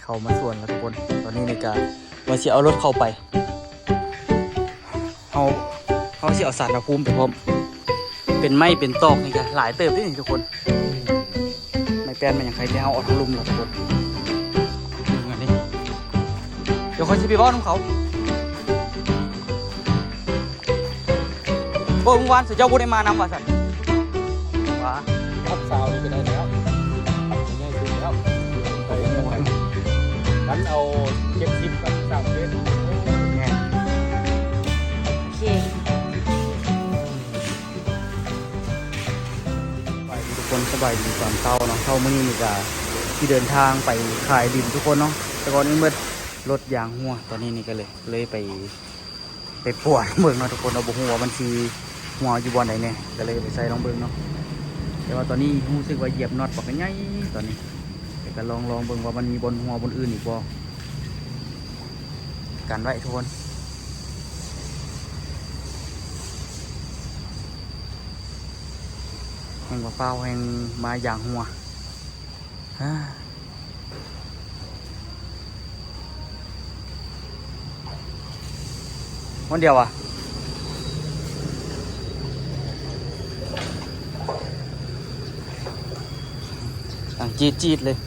เข้ามาส่วนแล้วทุกคนตอนนี้ในการว่าสิเอารถเข้าไปเขาสิเอาสารพระภูมิไปพร้อมเป็นไม้เป็นตอกนี่กันหลายเติบนี่ทุกคนไม่แป้นมันอย่างใครที่เอาออกทางลุมแล้วทุกคนอย่างนี้เดี๋ยวคนสิไปบ้านของเขาโอ้ยวันสุดเจ้าบุญได้มานำว่าสันว้าทับสาวนี่ก็ได้แล้วง่ายสุดแล้วไปงั้นเอาเก็บซิปกับสามเมตรแง่ทุกคนสบายดีตอนเช้าเนาะเช้ามื้อนี้นี่ก็ที่เดินทางไปขายดินทุกคนเนาะแต่ก่อนนี้เมื่อรถยางหัวตอนนี้นี่ก็เลยไปปวดเมืองเนาะทุกคนเอาบุหัวบัญชีหัวอยู่บนไหนเนี่ยก็เลยไปใส่ลองเบิ่งเนาะแต่ว่าตอนนี้รู้สึกว่าเหยียบน็อตปอกกันใหญ่ตอนนี้แต่ก็ลองเบิ่งว่ามันมีบนหัวบนอื่นอีกบ่กันไว้ทุกคนแห่งว่าเป้าแห่งมาอย่างหัววันเดียวอ่ะต่างจีดเลย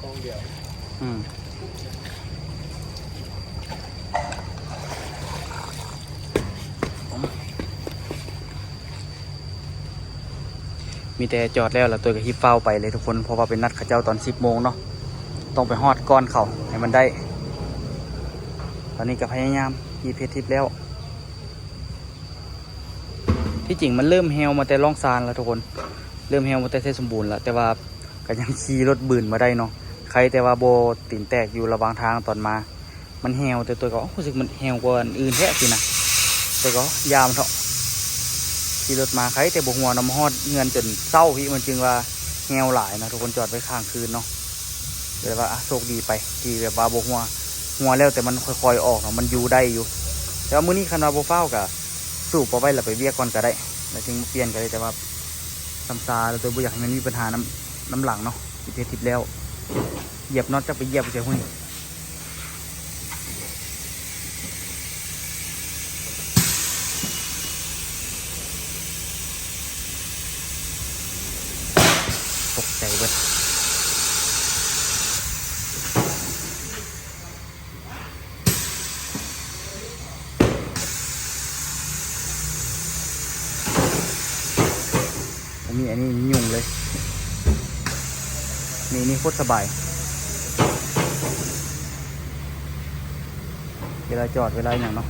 ต้องเดียวมีแต่จอดแล้วตัวกับฮิปเฝ้าไปเลยทุกคนเพราะว่าเป็นนัดข้าเจ้าตอน10 โมงเนาะต้องไปฮอดก้อนเขาให้มันได้ตอนนี้ก็พยายามยีเพชรทิพย์แล้วที่จริงมันเริ่มเฮลมาแต่ล่องซานแล้วทุกคนเริ่มเฮลมาแต่เทศสมบูรณ์แล้วแต่ว่าก็ยังขี่รถบืนมาได้เนาะใครแต่ว่าโบตีนแตกอยู่ระหว่างทางตอนมามันเฮลแต่ตัวก็รู้สึกมันเฮลกว่าอื่นแท้สินะแต่ก็ยามเถอะขี่รถมาใครแต่บหัวน้ำฮอดเงินจนเศร้าพี่มันจึงว่าเฮลหลายนะทุกคนจอดไว้ข้างคืนเนาะเลยว่าโชคดีไปที่แบบว่าบหัวแล้วแต่มันค่อยๆออกเนาะมันอยู่ได้อยู่แต่ว่ามื้อนี้คันว่าโบเฝ้ากับสูบเอาไว้แล้วไปเวียกก่อนก็ได้แล้วจึงเปลี่ยนก็ได้แต่ว่าทำซาแล้วตัวบุอยากให้มันมีปัญหาน้ำหลังเนาะที่เพชรทิพย์แล้วเหยียบน็อตจะไปเหยียบเฉยหุ่นตกใจเว้ยมีอันนี้ยุ่งเลยนี่โคตรสบายเวลาจอดเวลาอย่างเนาะ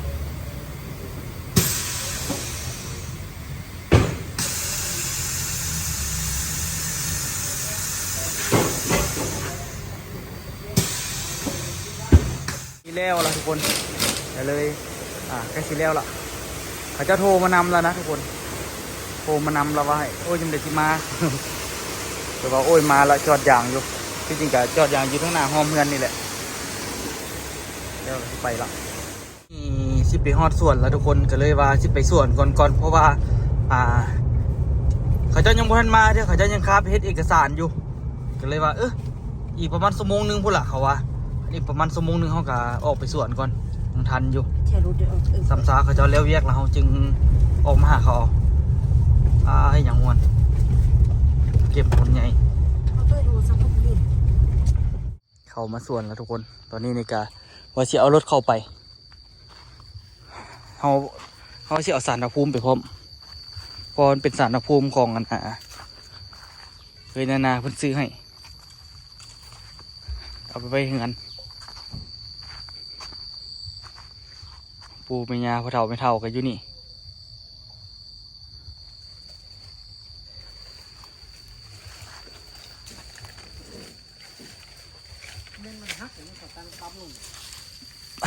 นี่แล้วล่ะทุกคนเดี๋ยวเลยใกล้สิแล้วล่ะเขาจะโทรมานำแล้วนะทุกคนโทรมานำเราว่าโอ้ยยังเด็กที่มา แต่ว่าโอ้ยมาแล้วจอดยางอยู่ที่จริงก็จอดยางอยู่ข้างหน้าห้องเมือนนี่แหละเดี๋ยวไปละสิไปฮอดสวนแล้วทุกคนก็เลยว่าสิไปสวนก่อนเพราะว่าเขาเจ้ายังบ่ทันมาเด้อเขาเจ้ายังคาบเฮ็ดเอกสารอยู่ก็เลยว่าอีกประมาณชั่วโมงนึงพุ่นล่ะเขาว่าอีกประมาณชั่วโมงนึงเขาก็ออกไปสวนก่อนยังทันอยู่สัมสาเขาเจ้าแล้วเวียกแล้วเขาจึงออกมาหาเขาให้อย่างม่วนเก็บผลใหญ่เข้ามาส่วนแล้วทุกคนตอนนี้ในกาว่าสิเอารถเข้าไปเขาสิเอาสารพระภูมิไปพร้อมเพราะมันเป็นสารพระภูมิของเคยนาเพิ่นซื้อให้เอาไปไว้เฮือนปูไม่ยาพอเท่าไม่เท่ากันอยู่นี่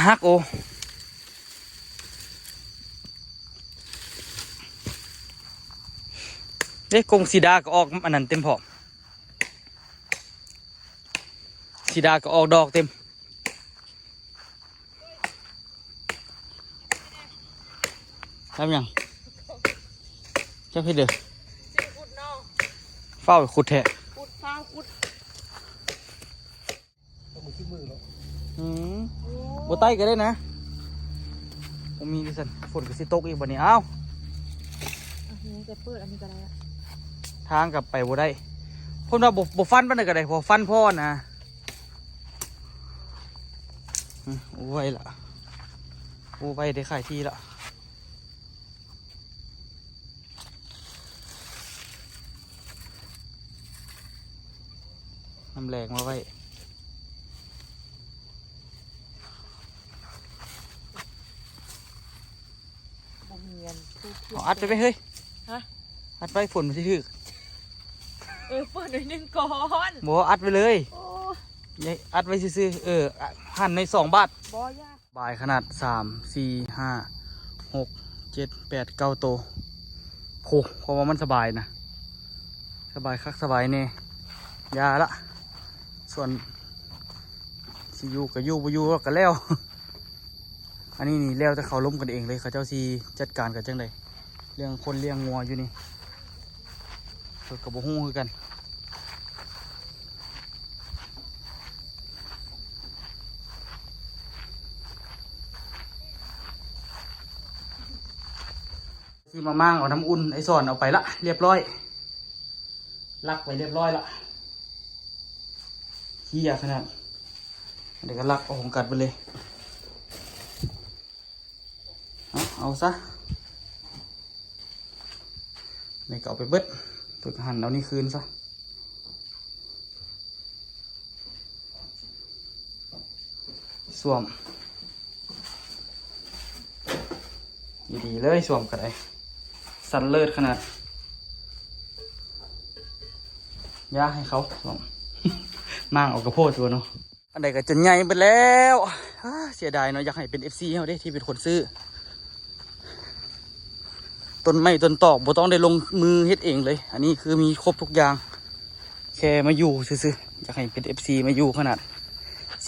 ฮักโอ เด็กกงสีดาก็ออกอันนั้นเต็มพอสีดาก็ออกดอกเต็มทำยังเจ้าพี่เด้อเฝ้าขุดแทะ ขุดฟ้าขุด บัใต้ก็ได้นะผมมีดิสันฝนก็สิตกอีกบัดนี้อ้าว อันนี้จะเปิดอันนี้ก็ได้ละ ทางกลับไปบัได้ผมว่าบ่ฟันปานใดก็ได้พอฟันพ่อนะโอ้ยล่ะโอ้ไปได้ขายที่ละน้ำแรงมาไว้ บ่มีเงินทุกเที่ย เอาอัดไปไหมเฮ้ย ฮะ อัดไปฝนมันสิถึก เปิดหน่อยหนึงก่อน บอกว่าอัดไปเลย โอ้ อย่าอัดไว้ซื่อๆหั่นใน2 บาท บ่ยาก บายขนาด3 4 5 6 7 8 9โตโหเพราะว่ามันสบายนะสบายคักสบายแน่ยาละส่วนสิอยู่กับอยู่บ่อยู่ก็แล้ว อันนี้นี่แล้วแต่เขาล้มกันเองเลยเขาเจ้าซีจัดการกันจังไดเรื่องคนเลี้ยงงัวอยู่นี่เพิ่นก็บ่ฮู้คือกันที่มามั่งเอาน้ำอุ่นไอ้สอนเอาไปละเรียบร้อยลักไปเรียบร้อยละขี้ยาขนาดเดี๋ยวก็ลักเอาของกัดไปเลยเอาซะนี่ก็เอาไปเบิดฝึกหั่นเอานี่คืนซะสวมดีๆเลยสวมกันเลยสันเลิศขนาดย่าให้เขาสวม มั่งเอากระโพดตัวเนาะอันใดก็จนใหญ่ไปแล้วเสียดายเนาะอยากให้เป็น FC เขาได้ที่เป็นคนซื้อต้นไม้ต้นตอกบ่ต้องได้ลงมือเฮ็ดเองเลยอันนี้คือมีครบทุกอย่างแค่มาอยู่ซื่อๆอยากให้เป็น FC มาอยู่ขนาดเ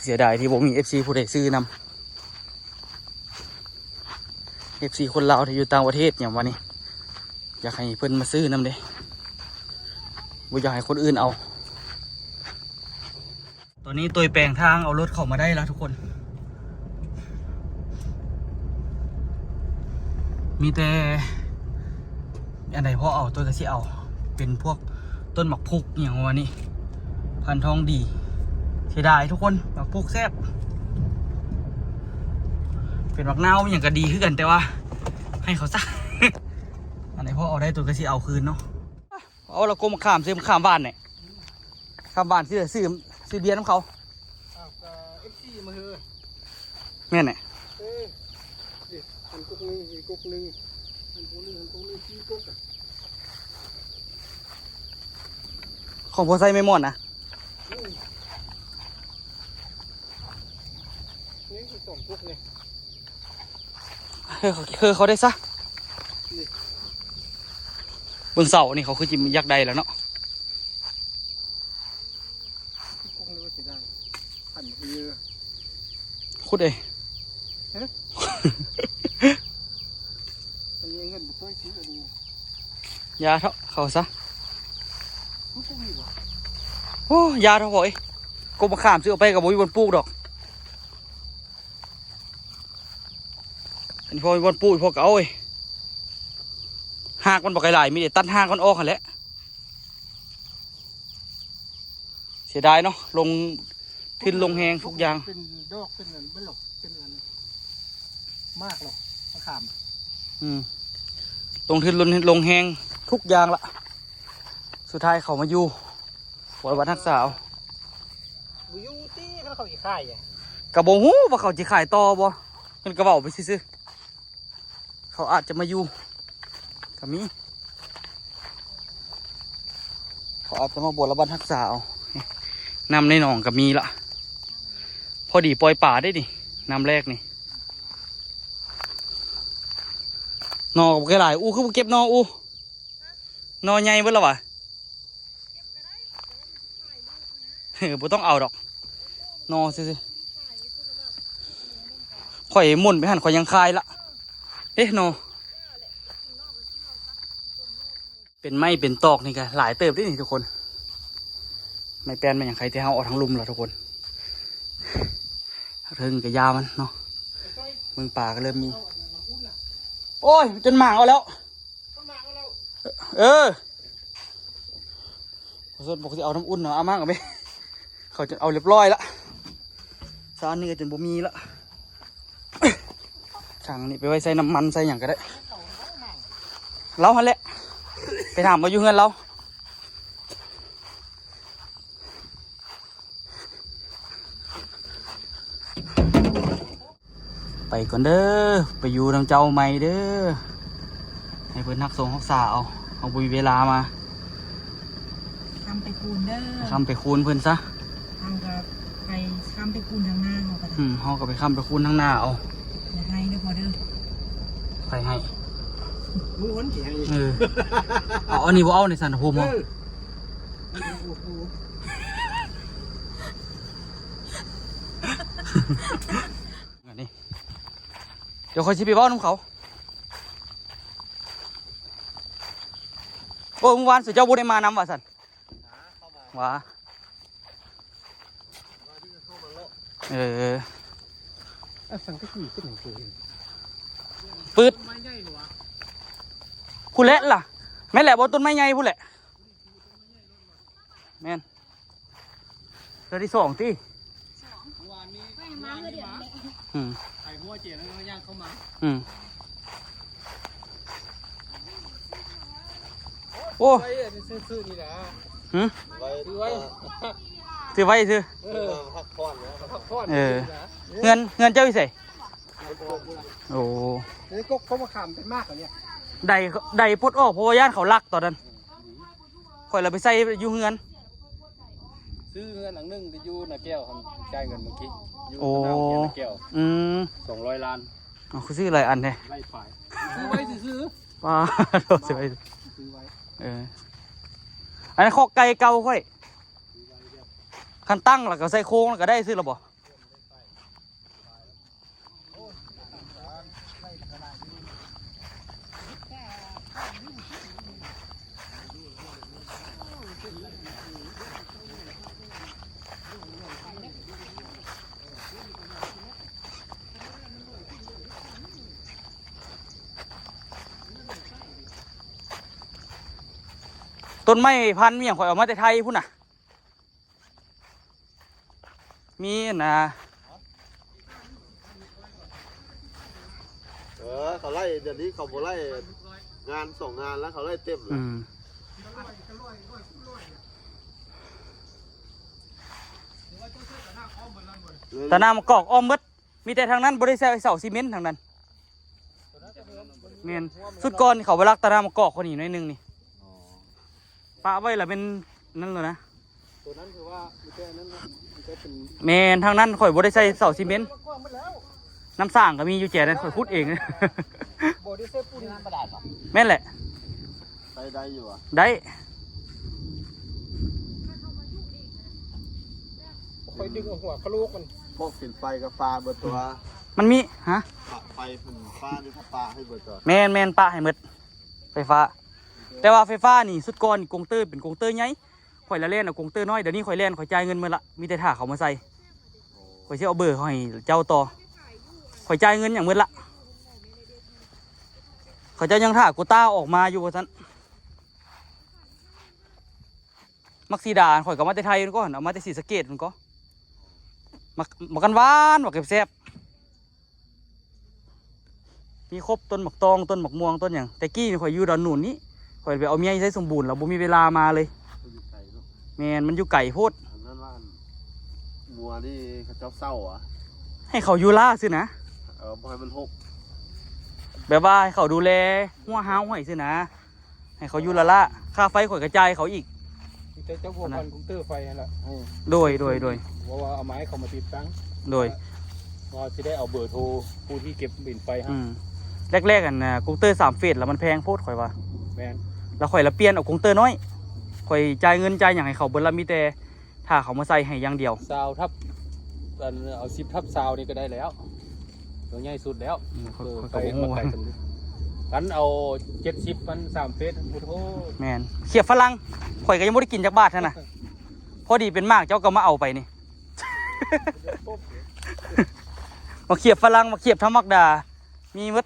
สียดายที่บ่มี FC ผู้ใดซื้อนำ FC คนลาวที่อยู่ต่างประเทศอย่างวันนี้อยากให้เพิ่นมาซื้อนำเด้บ่อยากให้คนอื่นเอาตอนนี้ตัวแปลงทางเอารถเข้ามาได้แล้วทุกคนมีแต่อันใดพอเอาตัวก็สิเอาเป็นพวกต้นหมักพุกอย่างวันนี้พันธุ์ทองดีเสียดายทุกคนหมักพุกแซ่บเป็นหมักนาวอย่างก็ดีขึ้นกันแต่ว่าให้เขาซะ อันไหนพอเอาได้ตัวก็สิเอาคืนเนาะเอาเรากลมข้ามซื้อข้ามบ้านเนี่ยข้ามบ้านซื้อเบียร์น้ำเขาFC มาเฮ้ยแม่นเนี่ย อันกุกนึงอีกกุกนึงอันกุกนึงที่กุกอ่ะ ของพอไซไม่หมดนะ นี่คือ2กุกเลย คือเขาได้ซะบนเสานี่เขาคือจิมยักษ์ใดแล้วเนาะ กุกนึงว่าสิได้หั่นเยอะ คุดเลย อันนี้เงินบุตรซื้ออันนี้ ยาเถอะเขาซะ กุกนี่บ่ โอ้ยาเถอะพ่อยกบมาข้ามซื้อเอาไปกับบุยบนปลูกดอกอันนี้พอบนปลูกพอเก่าเอ้ยหากมันบอกไกลหลายมีแต่ตัดหากมันออกหันแหละเสียดายเนาะลงทินลงแหงทุกอย่าง เป็นดอกเป็นอันไม่หรอกเป็นอันมากหรอกมะขาม ลงทินลงแหงทุกอย่างละสุดท้ายเขามาอยู่ปวดวัดทักษาเอา บุยูตี้เขาอีกค่ายอ่ะ กระโบหูว่าเขาจะขายต่อบ่มันกระเบาไปซื้อๆเขาอาจจะมาอยู่ก็มีเขาอาจจะมาบวชระบัดทักษาเอานำในหนองก็มีละพอดีปล่อยป่าได้ดินำแรกนี่นอกับแกหลายอู้คือบ่เก็บนออู้ นอใหญ่เบิดแล้ววะบ่ต้องเอาดอกนอซื่อๆข่อยหมุนไปหันข่อยยังคายละเอ๊ะนอเป็นไม้เป็นตอกนี่ก็หลายเติบด้วยนี่ทุกคนไม่แปลนมันอย่างใครที่เฮาออกทางลุ่มแล้วทุกคนเรื่องกับยามันเนาะมึงป่าก็เริ่มมีโอ้ยจนหมางเอาแล้วส่วนปกติเอาน้ำอุ่นเนาะเอามากกับไปเขาจะเอาเรียบร้อยละซานนี่ก็จนบ่มีละถังนี่ไปไว้ใส่น้ำมันใส่อย่างก็ได้เราหันแหละไปถามมาอยู่เงินเราไปก่อนเด้อไปอยู่ทางเจ้าใหม่เด้อให้เพื่อนนักส่งนักษาเอาบุยเวลามาคำไปคูณเด้อ คำไปคูณเพื่อนซะทำกับไปคำไปคูณทางหน้าเขาก็ได้ เขาก็ไปคำไปคูณทางหน้าเอา อย่าให้เด้อพอเด้อ ใครให้ มึงคนเขียน เอาอันนี้บ่เอาในสันโฮมเอาอันนี้เดี๋ยวคอยชิไปบ้านน้ำเขาโอ้เมื่อวานสุดเจ้าบุญได้มานำว่ะสันว้าสังกะสีขึ้นหนึ่งตัว ปืด ไม้ใหญ่หรอวะ ผู้เละล่ะแม่นแหละบนต้นไม้ใหญ่ผู้เละแม่นเดือนที่2ที่วานนี้ ไม่มาเดี๋ยว ไข่หัวเจี๋ยแล้วก็ย่างเข้ามาโอ้ไว้ซื้อนี่แหละ ซื้อไว้ซื้อพักผ่อนนะพักผ่อน เงินเจ้าอยู่ใส่โอ้ นี่ก็เขามาขำเป็นมากกว่านี้ใดพดออกเพราะว่าย่านเขาลักตอนนั้นข่อยเราไปใส่อยู่เงินซื้อเงินหนังนึ่งที่ยูนาแก้วทำจ่ายเงินเมื่อกี้ยู โอ้ นาแก้ว200 ล้านเขาซื้ออะไรอันเนี่ย ไล่ฝ่ายซื้อไว้ซื้อ ว้าซื้อไว้อันนี้ข้อไก่เก่าค่อยคันตั้งแล้วก็ใส่โค้งแล้วก็ได้ซื้อหรอบ่ต้นไม้พันธุ์มีอย่างข่อยเอามาแต่ไทยพุ่นน่ะมีนะเขาไล่เดี๋ยวนี้เขาไล่งาน2 งานแล้วเขาไล่เต็มเลยแต่น้ำกอกอ้อมมดมีแต่ทางนั้นบริษัทเสาซีเมนต์ทางนั้นเมียนสุดก่อนเขาไปรักตะน้ำกอกคนนี้หน่อยนึงนี่ปะไว้ละเป็นนั่นเลยนะตัวนั้นคือว่ามีแต่นั้นนะมีแต่เป็นแมนทางนั้นข่อยบริษัทเสาซีเมนต์น้ำสร้างก็มีอยู่แจนั้นข่อยพูดเองนะบริษัทปูนกระดาษหรอแม่นแหละได้อยู่อ่ะได้คอยดึงหัวกระโหลกมันพวกสินไฟกับฟ้าเบอร์ตัวมันมีฮะไฟผุ่นฟ้านี่ถ้าปลาให้เบอร์ตัวแมนปะให้หมดไฟฟ้าแต่ว่าไฟฟ้านี่สุดก่อนกงเตอร์เป็นกงเตอร์ไงข่อยละเล่นเอากงเตอร์น้อยเดี๋ยวนี้ข่อยเล่นข่อยจ่ายเงินมาละมีแต่ถ่าเขามาใส่ข่อยเชื่อเอาเบอร์ข่อยเจ้าต่อข่อยจ่ายเงินอย่างเมื่อละข่อยเจ้ายังถ่ากูต้าออกมาอยู่ว่าซั่นมักซีดาข่อยก็มาแต่ไทยมันก็เอามาแต่ศรีสะเกษมันก็มากันหวานมาเก็บแซ่บมีครบต้นหมักตองต้นหมักม่วงต้นอย่างแต่กี้ข่อยอยู่ดอนหนุนนี้ข่อยไปเอาเมียใช้สมบูรณ์แล้วบ่มีเวลามาเลยแมนมันอยู่ไก่โพดนั่นว่ามัวนี่เขาเจ้าเศร้าอ่ะให้เขาอยู่ล่าสินะบ่ให้มันหกแบบว่าให้เขาดูแลหัวห้าวให้สินะให้เขาอยู่ละค่าไฟข่อยกระจายเขาอีกเจ้าพวกพันกุ้งเตอร์ไฟนั่นแหละโดยว่าเอาไม้เขามาติดตั้งโดยก็จะได้เอาเบอร์โทรผู้ที่เก็บบินไฟให้แรกๆกันนะกุ้งเตอร์3 เฟสแล้วมันแพงโพดข่อยว่าแมน แล้วข่อยละเปลี่ยนเอากงเตอร์น้อยข่อยจ่ายเงินจ่ายอย่างให้เขาเบิดละมีแต่ถ้าเขามาใส่ให้อย่างเดียว ซาวทับเอา10 ทับซาวนี่ก็ได้แล้วตัวใหญ่สุดแล้ว ข่อย ไป ก็บ่ มา ฮู้ ไก่กันกันเอา70มัน3เฟสโอ้โห แม่นเขียบฝรั่งข่อยก็ยังบ่ได้กินจักบาทนั่นน่ะพอดีเป็นมากเจ้าก็มาเอาไปนี่ มาเขียบฝรั่งมาเขียบธรรมดามีหมด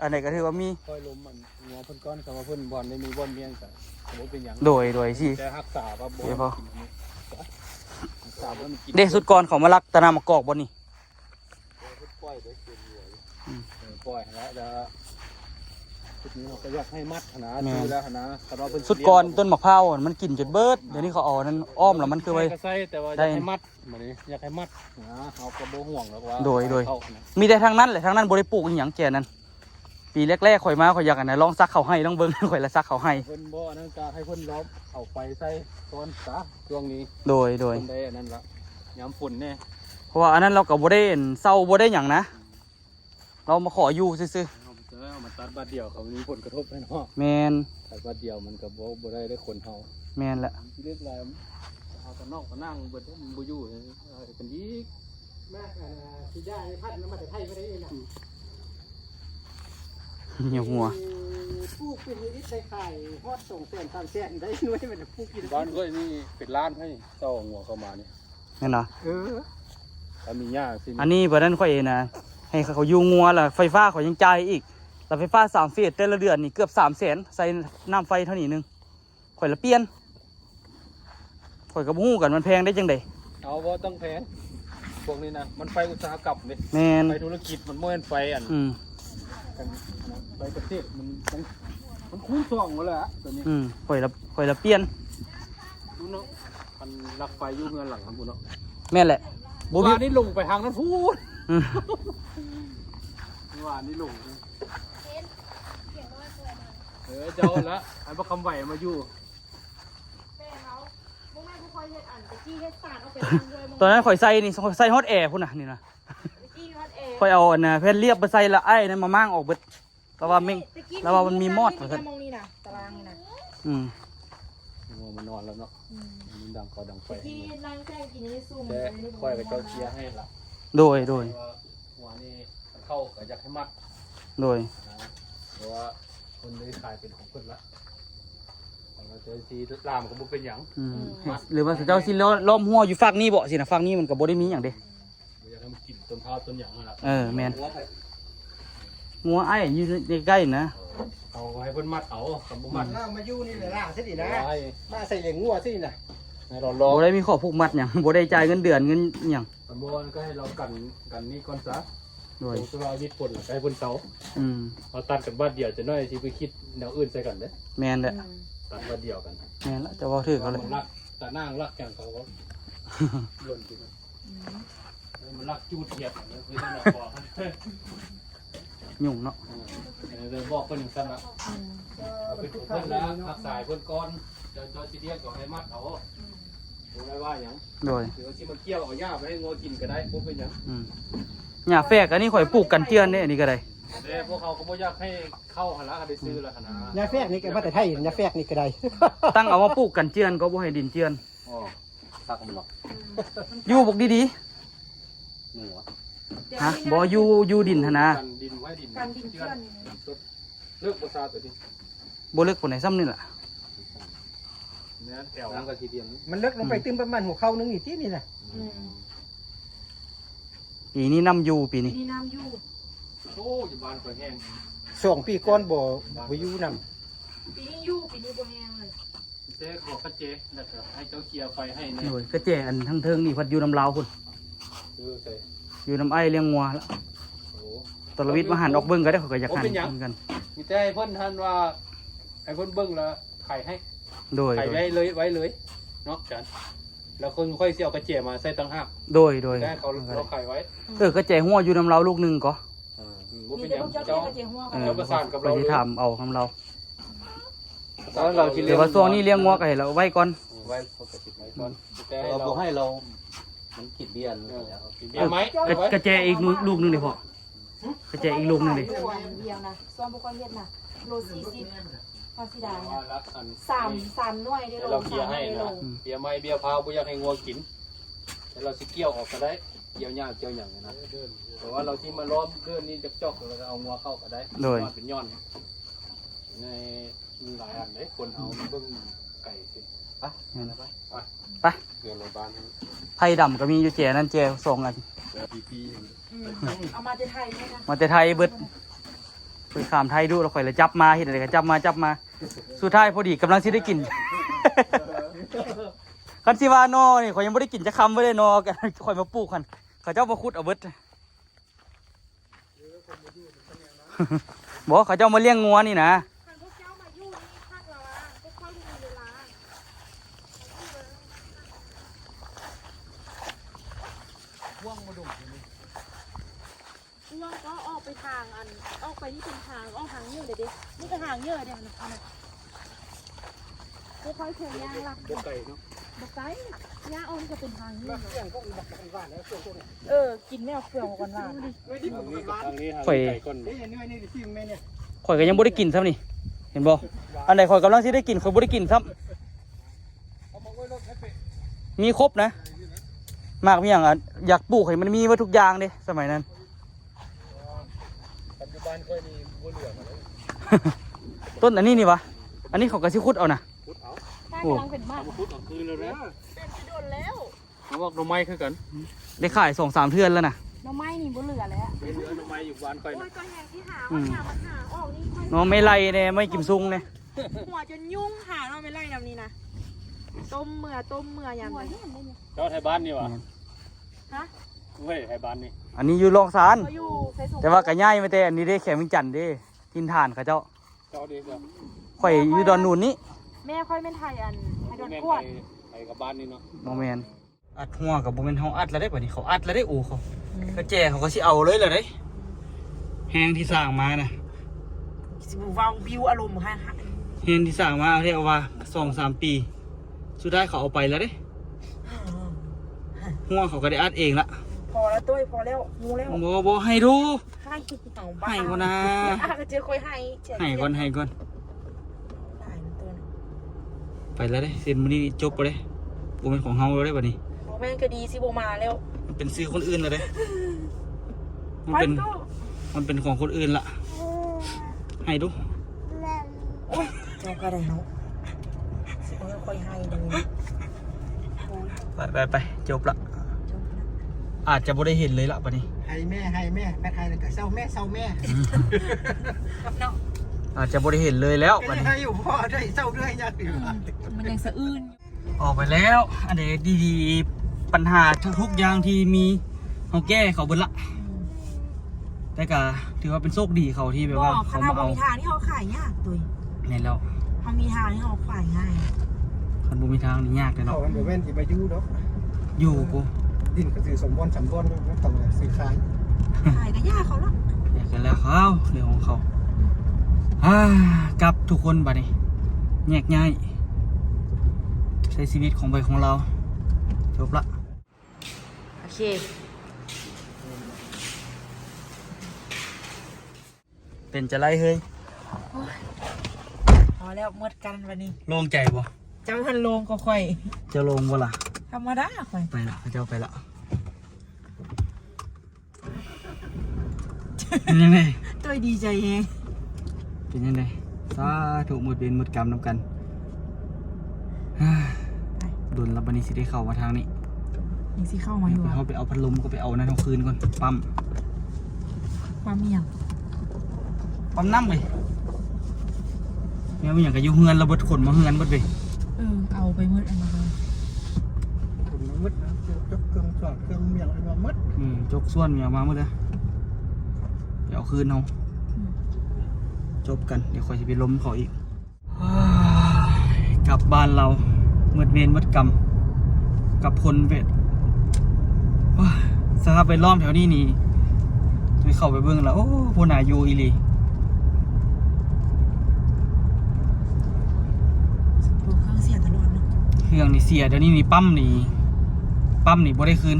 อันไหนก็ถือว่ามี ค่อยล้มมันหัวเพิ่นก้อนคำว่าเพิ่นบอลได้มีบอลเมียงก็บ่เป็นหยัง โดยสิ แต่รักษาว่าบ่ เดี๋ยวพอ รักษาบ่มันกิน เด้สุดก่อนเขามาลักตะนามะกอกบ่นี่ ปล่อยได้เป็นหัว ปล่อยแล้วจะจุดนี้เราก็อยากให้มัดนะดูแล้วนะแต่ว่าเพิ่น สุดก่อนต้นมะพร้าวมันกินจนเบิดเดี๋ยวนี้เขาเอานั้นอ้อมแล้วมันคือไว้ ก็ใส่แต่ว่าอยากให้มัดเหมือนนี้อยากให้มัดนะเอากระโบห่วงแล้วว่า โดย เข้านะ มีแต่ทางนั้นแหละทางนั้นบ่ได้ปลูกอีหยังแก่นั้นปีแรกๆข่อยมาข่อยอยากอันนั้นลองซักเขาให้ลองเบิ่ง ข่อยละซักเขาให้ เพิ่นบ่อันนั้นก็ให้เพิ่นล้อมเอาไปใส่ตอนซะช่วงนี้ โดย เพิ่นได้อันนั้นละย้ำฝนแน่ เพราะว่าอันนั้นเราก็บ่ได้เศร้าบ่ได้หยังนะเรามาขออยู่ซื่อ เอามาตัดบาดเดียวเขามีผลกระทบแน่เนาะ ๆแม่น ตัดบาดเดียวมันก็บ่ได้คนเฮา แม่นแหละ เรียบร้อยเอาตะนอกก็นั่งเบิดมันบ่อยู่เอาเป็นอีก แม่ที่ได้พัดน้ำมันจะไทยไม่ได้เองนะ เหนียวหัว ปลูกเป็นนิดได้ไข่ฮอดส่งแสน3แสนได้ด้วยมันปลูกกิน บ้านก็นี่เป็นร้านให้เจ้าหัวเข้ามานี่ แม่นเนาะ ถ้ามีหญ้าสิ อันนี้บ่นั้นข่อยนะให้เขาอยู่งัวล่ะไฟฟ้าเขายังจ่ายอีกแล้วไฟฟ้า3เฟสแต่ละเดือนนี่เกือบ300,000ใส่น้ำไฟเท่านี้นึงข่อยละเปลี่ยนข่อยก็บ่ฮู้กันมันแพงได้จังได๋ เอาบ่ต้องแพงพวกนี้นะมันไฟอุตสาหกรรมนี่ แม่น ไฟธุรกิจมันบ่แม่นไฟอัน กันไฟเกษตรมันคูณ2หมดแล้วตัวนี้ ข่อยละเปลี่ยน ดูเนาะมันลักไฟอยู่เงินหลังครับพุ่นเนาะ แม่นแหละบ่มี ว่านี่ลงไปทางนั้นพูด อืม ว่านี่ลงเจ้าละไอ้บ่คำไหวมาอยู่ แม่เขาพวกแม่ผู้คอยเฮ็ดอันตะกี้เฮ็ดสาดเอาไปทำเลยมึง ตอนนั้นข่อยใส่นี่ข่อยใส่ฮอตแอร์พุ่นน่ะนี่นะ ตะกี้ฮอตแอร์ ข่อยเอาอันน่ะแผ่นเรียบไปใส่ละไอ้นั่นมามั่างออกเบิดแล้วว่าแม่ง ตะกี้ แล้วว่ามันมีมอด เห เหร มื อ อ ครับ มองนี่นะตารางนี่นะ อืม มันนอนแล้วเนาะมันดังเขาดังไฟ ที่นั่งแจ้งกินนี่ซุ่ม แต่ค่อยกับเจ้าเชียร์ให้ละ โดย ว่าหัวนี่เข้าก็อยากให้มัด โดย เพราะว่าคนเลยขายเป็นของคนละเราเจอทีลามก็บ่เป็นหยัง อืมหรือว่าเจ้าสิล้อมหัวอยู่ฝั่งนี้บ่สินะฝั่งนี้มันก็บ่ได้มีหยังเด้ บ่อยากให้มันกินต้นข้าวต้นหยังนั่นล่ะ แม่นหัวไอ้อยู่ในใกล้นะ เอาให้เพิ่นมัดเอากับบ่มัด ล่ามาอยู่นี่แหละล่าสินะ ให้ มาใส่เหลียงงัวสินะ ให้เรารอ บ่ได้มีข้อผูกมัดหยังบ่ได้จ่ายเงินเดือนเงินหยัง ตำรวจก็ให้เรากันนี่ก่อนซะ โดย ตัวเราวิทย์ผลให้เพิ่นเสา อืม เราตัดกันบ้านเดียวจะน้อยสิไปคิดแนวอื่นใส่กันเด้ แม่นแหละ ตัดบ้านเดียวกัน แม่นละจะเว้าถือเขาเลย มันรักตานั่งรักแกงเขาก็หล่นกินมันรักจูดเทียบคือต้องบอก ยุ่งเนาะ เลยบอกคนหนึ่งสั้นละเป็นเพื่อนแล้วรักสายเพื่อนก้อนเจ้าสิเดียกก็ให้มัดเอาดูได้ว่าอย่าง โดย หรือว่าที่มันเกี่ยวเอาหญ้าไปให้งัวกินก็ได้พวกเป็นอย่าง อืมหญ้าแฝกอันนี้ข่อยปลูกกันเจือนเด้อันนี้ก็ได้ แต่พวกเขาก็ไม่อยากให้เข้าหละได้ซื้อละขนาด ยาแฟกนี่ก็มาแต่ไทยยาแฟกนี่ก็ได้ ตั้งเอามาปลูกกันเจือนก็บ่ให้ดินเจือน อ๋อสักมันหรอก อยู่บอกดี หนู ๆฮะบ่อยู่ดินหั่นนะ กันดินไว้ดิน การดินเชื่อน เลิกภาษาตัวนี้ บ่เลิกปานไหนซ้ำนี่ล่ะ เนี่ยแถวนั้นก็ทีเดียว มันเลิกลงไปตึ้มประมาณหัวเข่านึงนี่ที่นี่นะ ปีนี้น้ำอยู่ปีนี้ นี่น้ำอยู่ โอ้ยบ้านก็แห้ง 2 ปีก่อนบ่อยู่นำ ปีนี้อยู่ปีนี้บ่แห้งเลย เจ๊ขอกระเจนะครับให้เจ้าเคลียร์ไฟให้เนี่ย โดยกระแจอันทั้งเทิงนี่พัดอยู่น้ำลาวพุ่น คือใส่ อยู่น้ำไอ้เลี้ยงงัวละ โอ้ ตลวิทย์มาหันออกเบิ่งก็ได้เขาก็อยากหันเหมือนกัน มีแต่ให้เพิ่นทันว่าให้เพิ่นเบิ่งแล้วไข่ให้ โดย ไข่ไว้เลยเนาะจันแล้วคนค่อยเสียเอากระเจมาใส่ตั้งหัก โดย ได้เขาไข่ไว้ กระแจหัวอยู่น้ำลาวลูกหนึงก็ บ่ มี เป็นห แต่ ยัง พวกเจ้า เจ้า เจ๊กระเจียหัว เดี๋ยวประสานกับเรา ไปที่ถามเอาของเรา เราคิด เดี๋ยวว่าช่วงนี้เลี้ยงงัวก็ให้เราไว้ก่อน ไว้เขาก็ติดไว้ก่อนแต่ เรา เรา บอกให้เรา มันกินเบียร์ เบี้ยไหม กระแจอีกลูกหนึงดิพ่อกระแจอีกลูกหนึงดิ เดียวนะซ้อมบ่ค่อยเฮ็ดนะโล40 อสิได้ ว่ารักอัน 3หน่วยได้ เดี๋ยว ล เรา ง เคลียร์ให้ ได้ล นะ ง เบียร์ไม่เบียร์พาวบ่อยากให้งัวกินแต่เราสิเกี่ยวออกก็ได้เกี่ยวหญ้าเกี่ยวหยังนะแต่ว่าเราที่มาล้อมเดินนี่จอกๆแล้วก็เอางัวเข้าก็ได้ว่าเป็นย้อนในมีหลายอันเลยคนเอาเบิ่งไก่สิ ไป เกี่ยวในบ้าน ไทยดำก็มีอยู่แจนั่นแจส่งอัน เอามาจะไทยไหมนะ มาแต่ไทยเบิดไปข้ามไทยดูแล้วข่อยเลยจับมาเห็นอะไรก็จับมาสุดท้ายพอดีกำลังสิได้กิน คันสิว่านอนี่ข่อยยังบ่ได้กินจะคำบ่ได้นอกันข่อยมาปลูกกันเขาเจ้ามาขุดเอาเบิด บอกเขาเจ้ามาเลี้ยงงัวนี่นะ คันพวกเจ้ามาอยู่นี่พักละพวกเขาที่มีเวลาว่างก็ออกไปทางอันออกไปที่เป็นทางออกทางเยอะเลยดินี่ก็ทางเยอะเดี๋ยวนะเอาหน่อยค่อยๆเขียนยางหลัก ไก่เนาะ บักไก่ย่าอ้อมจะเป็นทางเยอะ เรื่องพวกบักหวานแล้วพวกนี้ กินไม่เอาเปลือกก่อนว่า ไม่ที่ ทาง บั นี้ ก กับ หวาน ทางนี้ทาง ข่อย ไก่ก้น นี่นี่ที่แม่เนี่ย ข่อยก็ยังบ่ได้กินซ้ำนี่ เห็นบ่อันไหนข่อยกำลังสิได้กินข่อยบ่ได้กินซ้ำมีครบนะ มากมีอย่างอ่ะอยากปลูกให้มันมีไว้ทุกอย่างเด้สมัยนั้น ปัจจุบันค่อยมีบัวเหลืองอะไร ต้นอันนี้นี่วะ อันนี้เขาก็สิขุดเอานะ พุดเอา ถ้ากำลังเป็นมาก เอามาพุดเอาคืนเลยนะ เป็นไปโดนแล้ว เอาว่าหน่อไม้คือกัน ได้ขาย2-3เทือนแล้วนะ น้ำไม้นี่บ่เหลือแล้ว เป็นเนื้อหน่อไม้อยู่บ้านค่อย โอ้ นะ ยก็อย่างที่หาว่าหามันหาออกนี่ค่อย น้องไม่ไล่เนี่ยไม่กิมซุงเนี่ย หัวจนยุ่งหาเราไม่ไล่แบบนี้นะต้มเมื่ออย่างไร เจ้าไทยบ้านนี่วะ ฮะ เฮ้ยไทยบ้านนี่ อันนี้อยู่รองซาน เขาอยู่ใส่ถุง แต่ว่ากะย่ายไม่แต่อันนี้ได้แขมวิงจันทน์เด้ทินฐานเขาเจ้า เจ้าเด็กอะ ข่อยอยู่ดอนนูนนี้ แม่ค่อยเป็นไทยอันไทยโดน แม่ กวด ไทยกับบ้านนี่เนาะ โมเมนอัดหัวกับโมเมนเฮาอัดแล้วได้ป่ะนี่เขาอัดแล้วได้โอ้เขาก็แจเขาก็สิเอาเลยเลยแหงที่สร้างมานะ สิบวาวบิวอารมณ์ค่ะ แหงที่สร้างมาเรียกว่า2-3 ปีสุดท้ายเขาเอาไปแล้วเด้หัวเขาก็ได้อัดเองละ พอแล้วตุ้ยพอแล้วงูแล้ว บ่ให้ดู ให้เอาบ้า ให้ก่อนนะ ก็เจอค่อยให้ ให้ก่อน ได้มันตัว ไปแล้วเด้เซ็นมื้อนี้จบบ่เด้บ่เป็นของเฮาแล้วเด้บัดนี้ บอกแม่ก็ดีสิโบมาแล้ว มันเป็นซื้อคนอื่นแล้วเด้มันเป็นของคนอื่นละให้ดู เจ้าก็ได้เนาะสิค่อยให้เลย ไปจบละอาจจะบ่ได้เห็นเลยละบัดนี้ ให้แม่แม่ใครก็เศร้าแม่เนาะ อาจจะบ่ได้เห็นเลยแล้วบัดนี้ ให้อยู่พ่อด้วยเศร้าด้วยยากอยู่ มันยังสะอื้น ออกไปแล้ว อันนี้ดีๆปัญหาทุกๆอย่างที่มีเขาแก้เขาเบิดละแต่ก็ถือว่าเป็นโชคดีเขาที่แบบว่า ค เขา ณะ มา บ เอา มีทางที่เขาขายยากตุ้ย ในแล้ว เขามีทางที่เขาขายง่าย คันบ่มีทางนี่ยากเลย เขา เนาะ เดี๋ยวแม่นจะไปยู่เนาะ อยู่กู ดินก็ถือสมบูรณ์ต้องซื้อขาย ขายก็ยากเขาละ อยากกันแล้วเขาเรื่องของเขากลับทุกคนบัดนี้แยกย้ายใช้ชีวิตของใบของเราจบละ โอเค เป็นจะไรเฮ้ย พอแล้วเมื่อกันวันนี้ โล่งใจบ่ เจ้าทันลงก็ค่อย จะลงบ่ล่ะ ธรรมดาค่อย ไปละเขาเจ้าไปละเป็นยังไง ตุ้ยดีใจแฮง เป็นยังไงสาธุหมดเวรหมดกรรมนำกันโดนรับบันนี้สิได้เข้ามาทางนี้ ยังสิเข้ามาอยู่ เขาไปเอาพัดลมก็ไปเอานั่นทั้งคืนก่อนปั๊ม ความเมียง ปั๊มน้ำเลยแม่ไม่อยากจะยุ่งเฮือนระเบิดขนมาเฮือนเบิดเลย เอาไปมืดอันนี้เลย คุณมืดนะยกเครื่องเมียงอะไรมามืด จกส่วนเมียมาเมื่อเด้อเดี๋ยวเอาคืนเอาจบกันเดี๋ยวคอยจะไปล้มเขาอีกกลับบ้านเราเมื่อเวรเมื่อกรรมกับพลเวทสภาพไปล้อมแถวนี้นี่ไปเข้าไปเบิ่งแล้วโอ้พวกนาอยู่อีหลี เครื่องเสียตลอดเนาะ เครื่องนี่เสียเดี๋ยวนี้นี่ปั๊มนี่บ่ได้คืน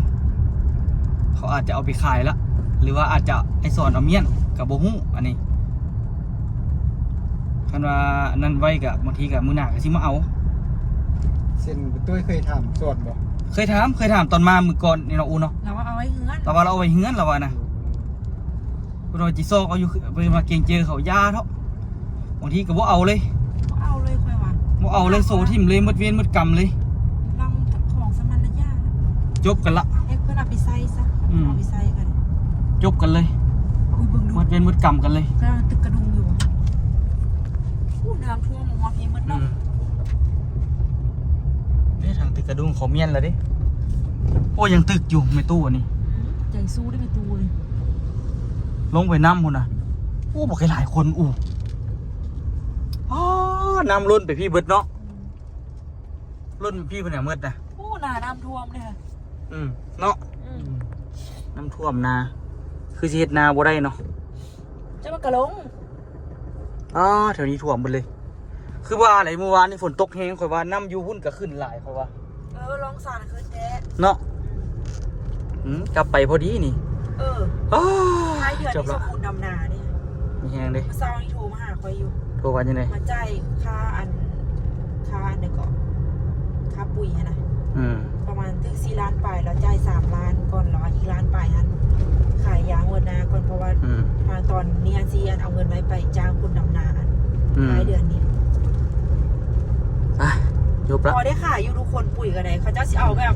เขาอาจจะเอาไปขายละหรือว่าอาจจะไอสอนเอาเมียนกับโบฮู้อันนี้คัน นว่านั่นไว้กับบางทีกับมือหนาก็สิมาเอา เส้นตุ้ยเคยทำส่วนบ่ เคยถามตอนมามือก่อนนี่เนาะอูเนาะ เราว่าเอาไว้เฮือน แต่ว่าเราเอาไว้เฮือนเราว่านะเพราะว่าจิซอกเอาอยู่ไปมาเก่งเจอเขายาเท่าบางทีก็บ่เอาเลย เอาเลยค่อยว่า บ่เอาเลยโซทิ่มเลยหมดเวรหมดกรรมเลย ลำของสมันยา จบกันละ เอ็กเพิ่นเอาไปใส่ซะเอาไปใส่กัน จบกันเลย อุ้ยเบิ่งดู หมดเวรหมดกรรมกันเลย กำลังตึกกระดุมอยู่อู้น้ำท่วมหัวพี่มันเนาะ นี่ทางตึกกระดุมเขาเมียนแล้วดิโอ้ยังตึกอยู่ไม่ตู้อันนี้ ใจสู้ได้ไปตูเลย ลงไปน้ำพุ่นน่ะโอ้บอกให้หลายคนอู้อ๋อน้ำล้นไปพี่เบิดเนาะล้นไปพี่เพิ่นน่ะเมิดนะ อู้หนาน้ำท่วมเลยค่ะ เนาะน้ำท่วมนาคือสิเฮ็ดนาบ่ได้เนาะ จะมากระลง อ๋อแถวนี้ท่วมหมดเลย คือว่าอะไรเมื่อวานนี่ฝนตกแฮงข่อยว่าน้ำอยู่หุ้นก็ขึ้นหลายข่อยว่า ลองสารคืนแท้ เนาะกลับไปพอดีนี่ ท้ายเดือน จบ นี้ ละ สกุลดำนาเนี่ย มีแฮงเด้ เมื่อเช้านี่โทรมาหาคอยอยู่ โทรว่าจังได๋ มาจ่ายค่าอันเดี๋ยวก่อนค่าปุ๋ยนะ ประมาณถึง4 ล้านปลายแล้วจ่าย3 ล้านก่อนแล้วอีก1 ล้านปลายฮันขายยางเงินนาก่อนเพราะว่าทางตอนนี้อันซีอันเอาเงินไว้ไปจ้างคุณดำนาท้ายเดือนนี้ อ่ะจบละ พอได้ขายอยู่ทุกคนปุ๋ยกันไหนเขาเจ้าสิเอาแบบ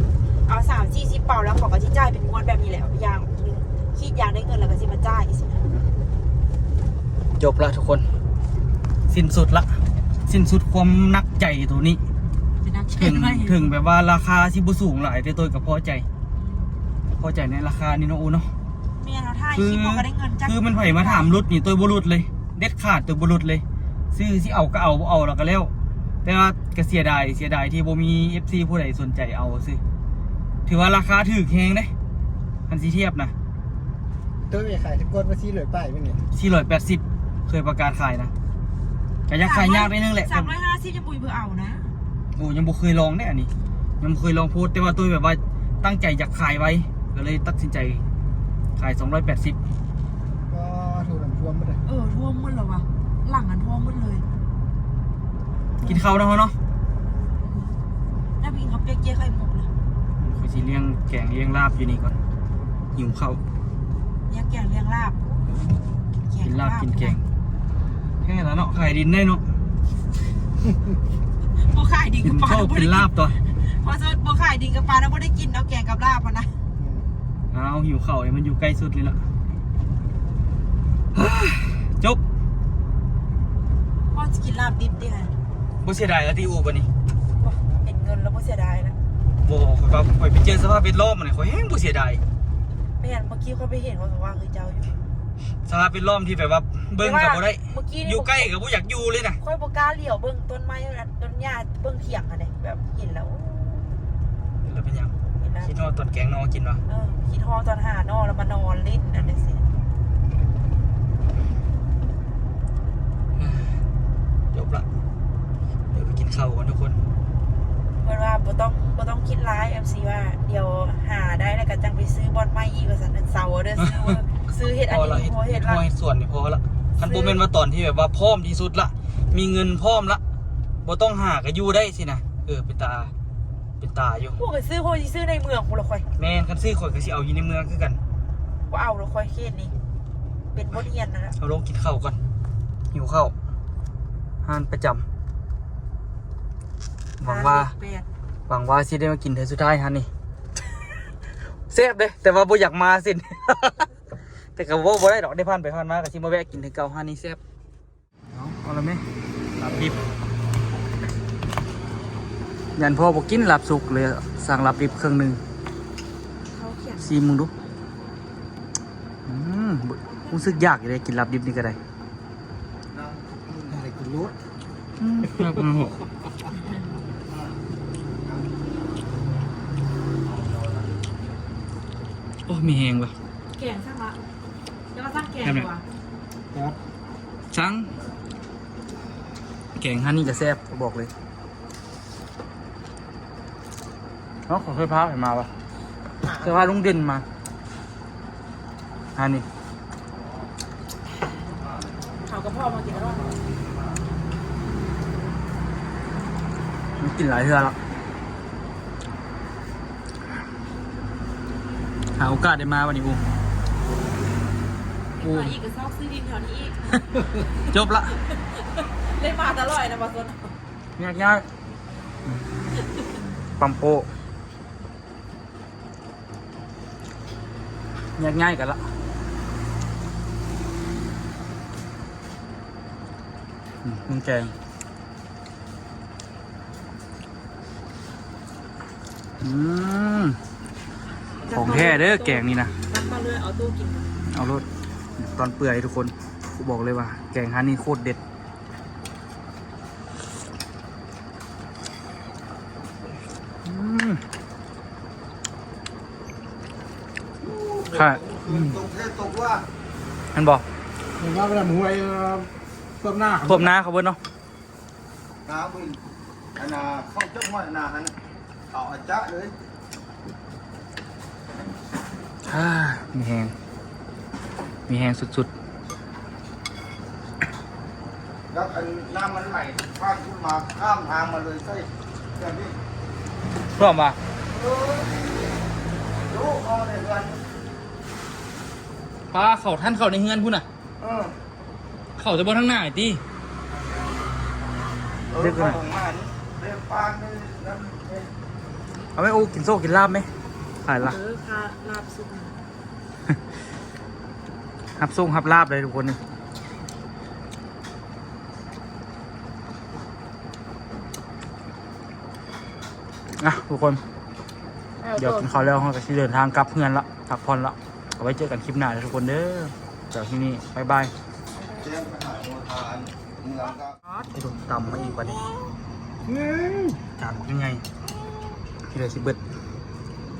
เอา30-40 เป่าแล้วเขาก็จะจ่ายเป็นงวดแบบนี้แหละยางคิดยางได้เงินแล้วก็สิมาจ่ายสินะ จบละทุกคน สิ้นสุดละ สิ้นสุดความนักใจตัวนี้ เป็นนัก ถึงแบบว่าราคาที่บ่สูงหลายแต่ตัวกับพอใจในราคานี่เนาะอูเนาะ เมียเราถ่ายคลิปก็ได้เงินจ้า คือมันไผมาถามรุดนี่ตัวบ่รุดเลย เด็ดขาดตัวบ่รุดเลย ซื้อสิเอาก็เอาบ่เอาแล้วก็แล้ว แต่ว่าก็เสียดายที่บ่มี FC ผู้ใดสนใจเอาซื้อถือว่าราคาถูกแฮงเด้คันสิเทียบนะ ตุ้ยขายทุกคนว่าซี่เหลือป้ายมั้ยเนี่ย 480เคยประกาศขายนะก็ยังขายยากไปนึงแหละ 350จะปุ๋ยเพื่อเอานะ โอ้ยังบ่เคยลองเนี่ยอันนี้ยังบ่เคยลองโพสต์แต่ว่าตัวแบบว่าตั้งใจอยากขายไว้ก็เลยตัดสินใจขาย280 ก็ถูกน้ำท่วมหมดเลย ท่วมหมดแล้ววะหลังนั้นท่วมหมดเลย กินข้าวนะเฮาเนาะ น้ำพิงเขาเปียกเจี๊ยไข่มุกนะ คือสิเลี้ยงแกงเลี้ยงลาบอยู่นี่ก่อนหิวข้าว เลี้ยงแกงเลี้ยงลาบ กินลาบกินแกงแค่แล้วเนาะขายดินได้เนาะ บ่ขายดินกับปลา ข้าวเป็นลาบตัว พอจะบ่ขายดินกับปลาแล้วบ่ได้กินเอาแกงกับลาบนะ เอาหิวข้าวเลยมันอยู่ใกล้สุดเลยล่ะ จบ พ่อจะกินลาบดิบดิฮะ บ่เสียดายแล้วที่อูปะนี่ เห็นเงินแล้วบ่เสียดายนะ บ่ข่อยไปเจอสภาพแวดล้อมมันข่อยแฮงบ่เสียดาย ไม่เห็นเมื่อกี้เขาไปเห็นเขาบอกว่าคือเจ้าอยู่ สภาพแวดล้อมที่แบบว่าเบิ่งก็บ่ได้ เมื่อกี้ อยู่ใกล้ก็บ่อยากอยู่เลยนะ ค่อยบ่กล้าเหลียวเบิ่งต้นไม้นะต้นหญ้าเบิ่งเถียงกันเลยแบบเห็นแล้ว แล้วเป็นหยัง เห็นแล้ว คิดว่าตอนแกงนอกินวะ คิดฮอตอนหานอนแล้วมานอนเล่นนั่นน่ะสิ จบละเดี๋ยวไปกินข้าวกันทุกคน เพิ่นว่าบ่ต้องคิดร้าย MC ว่าเดี๋ยวหาได้แล้วก็จังไปซื้อบอลไม้อีกว่าซั่นเสาร์เด้อซื้อเฮ็ดอัน พอละ นี้พอเฮ็ด พ ละ อส่วนนี่พอละคันบ่แม่นว่าตอนที่แบบว่าพร้อมที่สุดละมีเงินพร้อมละบ่ต้องหาก็อยู่ได้สินะเป็นตาอยู่ พวกก็ซื้อพวกสิซื้อในเมืองพุ่นละค่อย แม่นคันซื้อข่อยก็สิเอาอยู่ในเมืองคือกัน บ่เอาละค่อยเฮ็ดนี่เป็นบทเรียนนะ เอาลงกินข้าวก่อนหิวข้าวหานประจำหวังว่าสิได้มากินเทื่อสุดท้ายฮันนี่แซ่บเด้แต่ว่าบ่อยากมาสิ แต่ก็บ่ได้ดอกได้ผ่านไปผ่านมาก็สิมาแวะกินเทื่อเก่าฮันนี่แซ่บเอาละแม่ลาบดิบยันพ่อบ่กินลาบสุกเลยสั่งลาบดิบเครื่องนึง เขาเขียน ซีมึงดูรู้สึกยากอยู่เลยกินลาบดิบนี่ก็ได้ อะไรกินรู้ โอ้มีแหงว่ะ แกงซะละแล้วก็สร้างแกงดีกว่า ครับ ช้างแกงฮันนี่จะแซ่บบอกเลยเนาะขอเคยพาไปมาปะเคยพาลุงเด่นมาฮันนี่ เขากับพ่อมากินแล้ว กินหลายเทื่อแล้วหาโอกาสได้มาวันนี้อู มาอีกก็ซอกซื้อดินแถวนี้อีก จบละ ได้มาตลอดนะบอสน ง่ายๆปั๊มโปง่ายๆกันละมึงแกงของแท้เด้อแกงนี่นะ น้ำมาเลยเอาตู้กิน เอารสตอนเปื่อยทุกคนกูบอกเลยว่าแกงฮันนี่โคตรเด็ดค่ะ ตรงเทศตรงว่า อันบอก ผมว่าเวลาหมูไอ้เพิ่มหน้า ท่วมน้าเขาเบิ้ลเนาะ น้ำมึงอันน่ะเข้าเจ้าห้อยนาฮันเอาอาจ้าเลย มีแหงมีแหงสุด แล้วอันน้ำมันไหลข้ามขึ้นมาข้ามทางมาเลยใช่แบบนี้ ๆพร้อมป่ะ รู้เอาในเรือน ปลาเขาท่านเขาในเฮือนพุ่นอ่ะ เขาจะบนทั้งหน้าไอ้ตี เด็กของมันเรียกปานนี่นั่นเอง เอาไหมโอ้กินโซ่กินลาบไหมหายละ ค่ะลาบซุป หับส่งหับลาบเลยทุกคนนี่อ่ะทุกคน เดี๋ยวกินข้าวแล้วเราจะเดินทางกลับเพื่อนละพักผ่อนละเอาไว้เจอกันคลิปหน้านะทุกคนเด้อจากที่นี่บ๊ายบาย เจ้าไปหาโมทานเมืองก็ ไอ้โดนตำมาอีกวันนี้จานยังไงที่ไหนสิเบิด